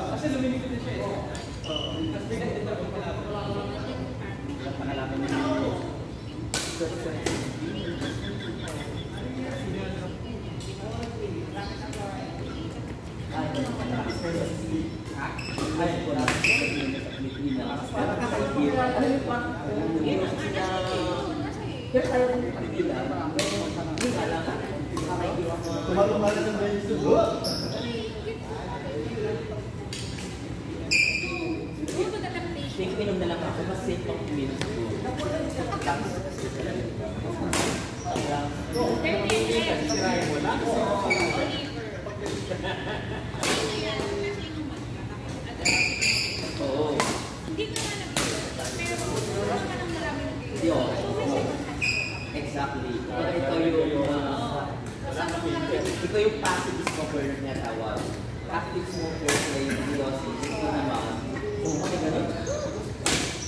Kasi lumimik din siya eh. Inom na lang ako, mas safe pang minutes ko. Oo. Exactly. Ito yung passive smoker na tawag. Active smoker na yung diosis. Ito naman. Oo, ano ganun?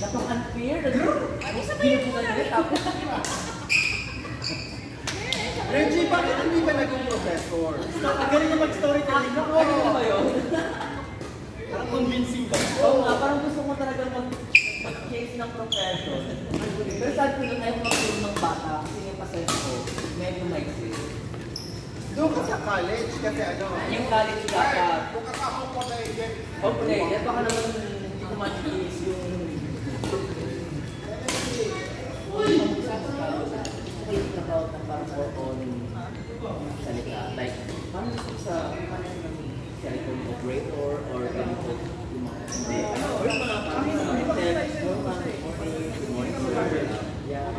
Napaka-unfair. Ano sa bayo mo na? Reggie, bakit hindi ka naging professor? Ang galing na mag-storytelling. Ano ba yun? Parang convincing ba? Oo nga, parang gusto mo talagang mag-case ng profession. Pero sabi ko na yung mag-film ng bata, kasi yung pasay ko, medyo maiksi. Doon ka sa college kasi ano? Yung college dapat. Kung kakakong po na i-get. Okay, baka naman hindi ko man-case yung... Think about na parang more on salita. Like, parang sa telecom operator or ganito yung mga or yung mga text, good morning sir. Yeah.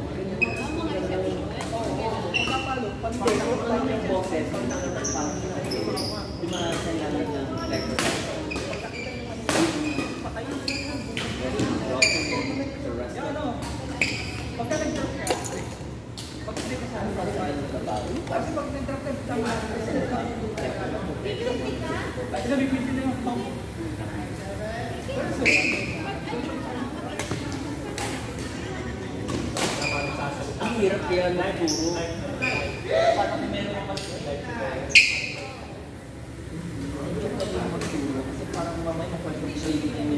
Parang yung boses, parang yung mga sanyalan ng lecture. Pagka nag-drop ka, pag hindi ka saan pa rin, kasi pag nag-drop ka, tama ka kasi nabibili na yung pump. Ang hirap kaya na puro. Parang meron ka kasi parang mamay mag-training and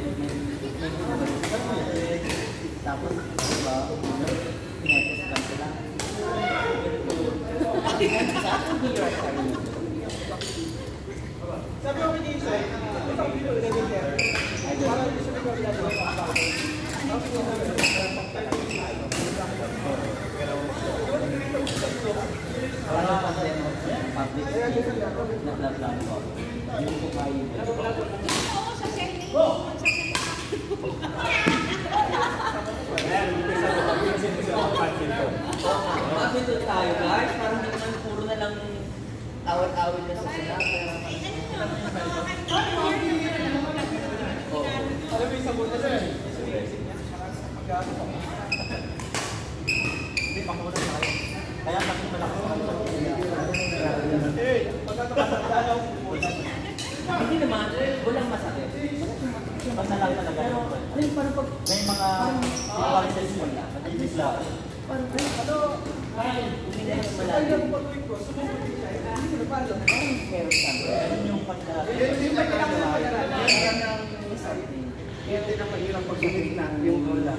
tapos, diba, pinapos ka sila. Sabi ko ni Isay, isang video na ganyan. Parang gusto ko yung Parang pasaya mo sa public na-plan ko. Hindi ko kayo. Oo, sa setting. Bakit ito tayo guys? Parang hindi naman puro na lang awal-awal na sa sila. alam mo yung sabon na sir. Hindi, panguna tayo. Kaya natin malakas ang Hindi naman, walang masakit. basta lang talaga. Ano yung parang pag... May mga qualities mo na. Nag-ibig lang. Parang ano? Hindi na yung malalim. Meron ka. Yan yung pagka... Yung may pinakapagalaran. Yan ang exciting. Yan din ang mahirap pag na yung gola.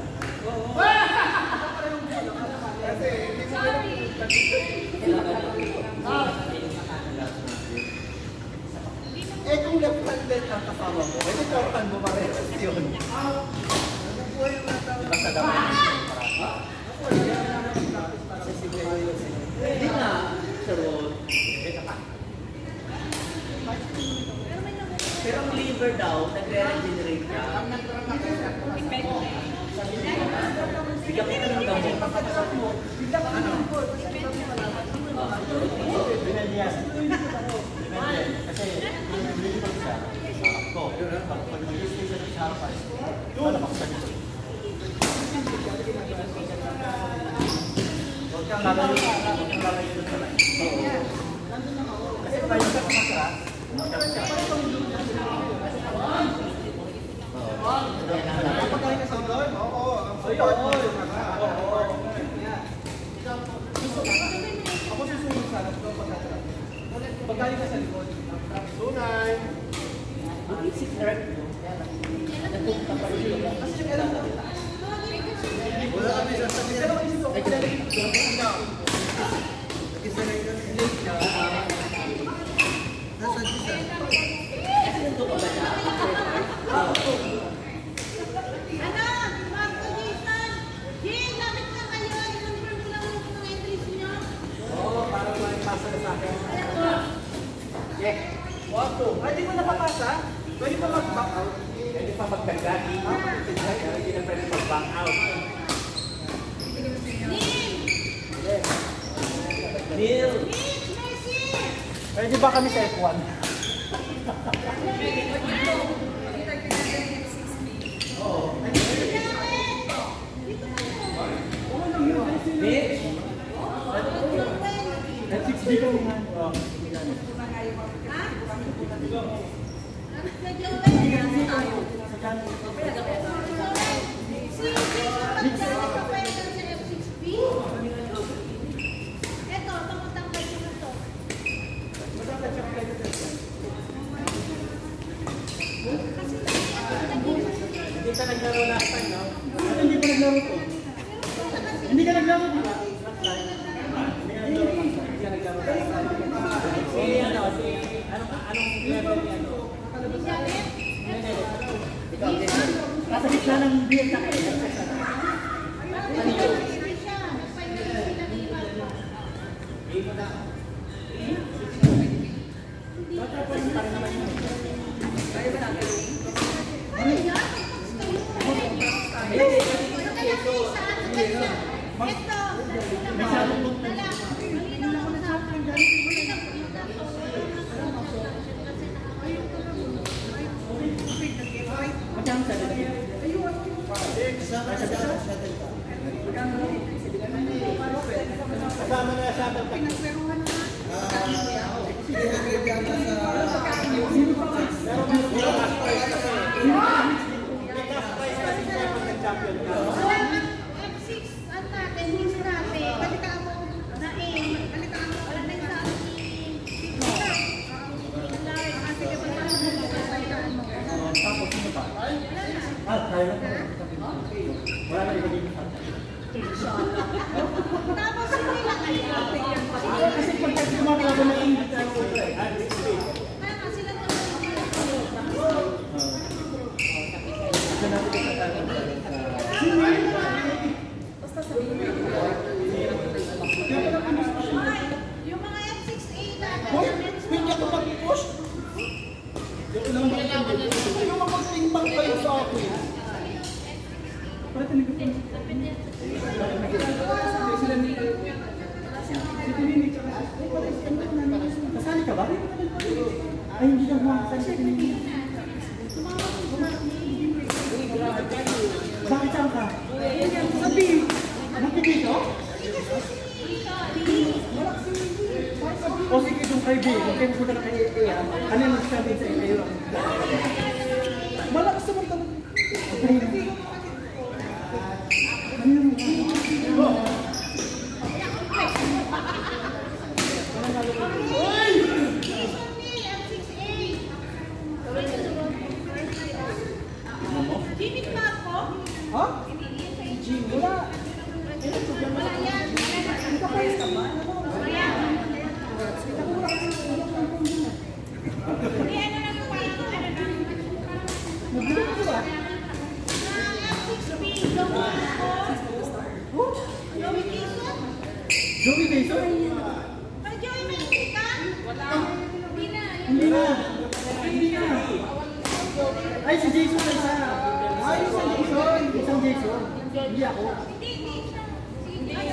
Kasi hindi mo kung left-handed ang kasama mo, may right-hand mo parehas yun. Diba sa dami ng parata? Hindi na. Charot. Pero ang liver daw, nagre-regenerate ka. Bigyan ka ng gamot. Binalias. Kasi hindi pa siya. Ako, pag nag-release siya sa harapan, malabak sa dito. Huwag kang lalayo sa line. Pag galing ka sa likod. Tunay. Si Clark, no? Nagpunta pa rin siya. Kasi yung alam na kita. Wala kami sa sabihin. Pero isip ko, Ay, kinalagay ko. Nag-isanay ka. Nasa Gisa. Kasi nandun ka ba siya? Ano? Marco Jason! Jay, lapit na kayo. I-confirm ko lang yung mga entries nyo. oo, para may pasa na sa akin. Yeah. Wato. Ay, di mo napapasa? Pwede pa mag-back out? Pwede pa magdagdag. Hindi na pwede mag-back out. Neil! Neil! Mitch! Messi! Pwede ba kami sa F1? Mitch! F6B ko nga. Hindi ka naglaro last time, no? Ano hindi pa naglaro to? Hindi ka naglaro to? Anong level niya, no? Ikaw, Jason. Nasa gitna ng BS na kayo. Magkano sa dito? Kasama na sa atin. Wala na iba dito. Tapos hindi lang kayo. Kasi pag kumakawa na ingit tayo ko. Kaya sila yung mga F6A natin. Hoy, hindi ako mag-push. Yung mag-timbang kayo sa akin. Kasali ka ba? Ay, hindi ka makasali sa pinili. Bakit saan ka? Sabi! Bakit dito? O sige, itong kay B. Kung kayo punta na kay A, ano yung magsabi sa kayo? Malakas naman talaga. Ano yung Jimmy Marco? ha? Wala. Ayan. Joey Mason? Hindi na. Hindi na. Ay, si Jason na isa. Ay, isang Jason. Isang Jason. Hindi ako.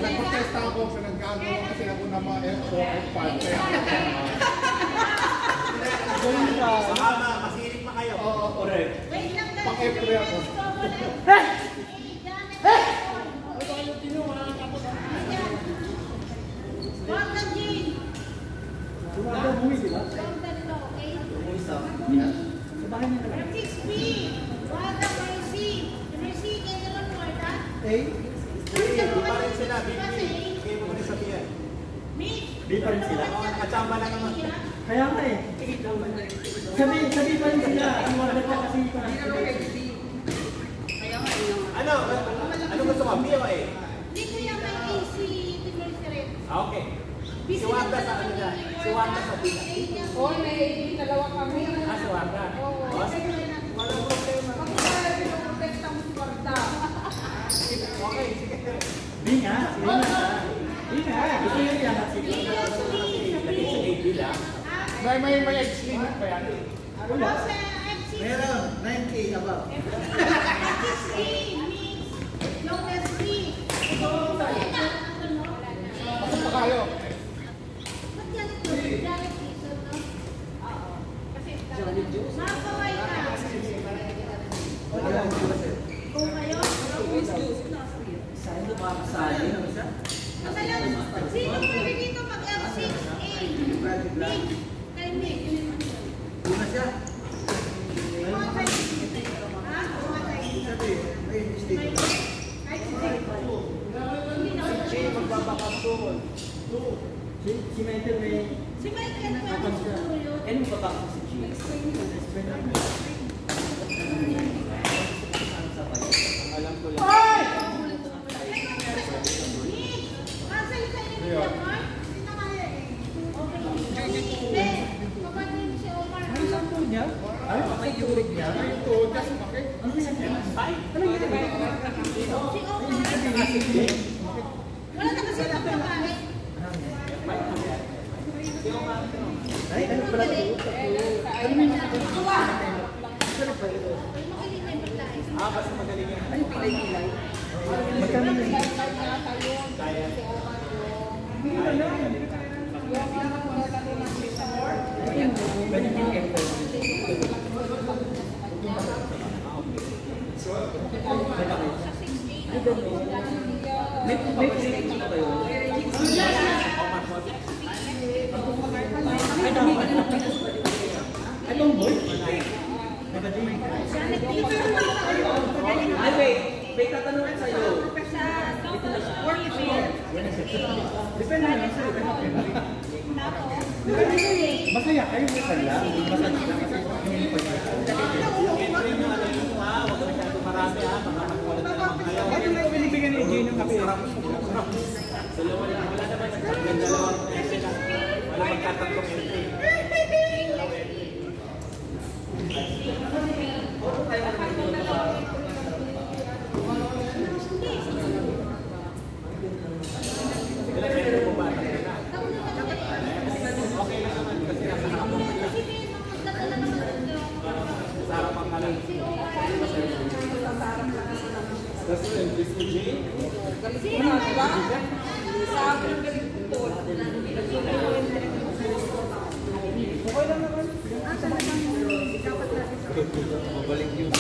Nagprotesta ako sa nagkagawa kasi ako na mga F4 F5. Joey ka. Tama, masirik pa kayo. Oo, correct. Pang F3 ako. Sumaga buwi, di ba? Sa bahay niya na lang. Me? A? Hindi pa rin sila. Bigay mo rin sa tiyan. B? Di pa rin sila. Kachamba lang naman. Kaya nga eh. Sabi pa rin sila. Ang mga data kasi pa. Ano gusto mo? B o A? Hindi ko yung may AC, tignan si Red. Okay. Si Wanda sa ano niya? Si Wanda sa B. Oh, may dalawa kami. Si Wanda. Oo. Sige. Walang problema. Okay, sige. Di nga. Di nga. Gusto nyo iangat sila. Lagi sa AB lang. May age limit pa yan. Wala. FC Meron. 9K above. means long as free. Pasok pa kayo. Ba't ganito? Janet Jason, no? Oo. Kasi makakaway ka. Kung kayo, Saan ito makakasali? madalas, sino pwede dito mag-F6A? Mig. Kay Mig. Una siya. Kumatay. Ha? Kumatay. May mistake. Ay, sige. Hindi na ako. Si Michael may... Si Michael pwede siguro yun. Ano ba ba si G? Alam ko lang. Cancel sa inyo ni Omar? Hindi na kaya eh. Okay. Hindi. Kapatid si Omar. Ano lang po niya? Ay, may yurig niya. Ito, just bakit? Ano yan? Si Omar. Wala na kasi ng babae. Ay, ano pala ito? Awa! Magaling na yung paglain. Basta magaling yan. Ay, pilay-pilay. Magkano na yun? Kaya. Pwede yung effort. May pinag ba kayo? Ay, tomboy? Ay, wait. May tatanungan sa'yo. Depende naman sa masaya kayo sa kanila. Masaya lang kasi hindi pa siya. Entry nyo, alam nyo ha. Huwag ka masyado marami ha. Baka magkulat na naman kayo. Bakit lang binibigyan ni Jane ng kape? Dalawa lang. Wala naman. Dalawang entry lang. Wala magkatatlong entry. Ilang entry mo ba? Okay lang naman. Kasi nasa hapon. Sa harapan ka lang. That's the entry si Jane. Mabalik yun.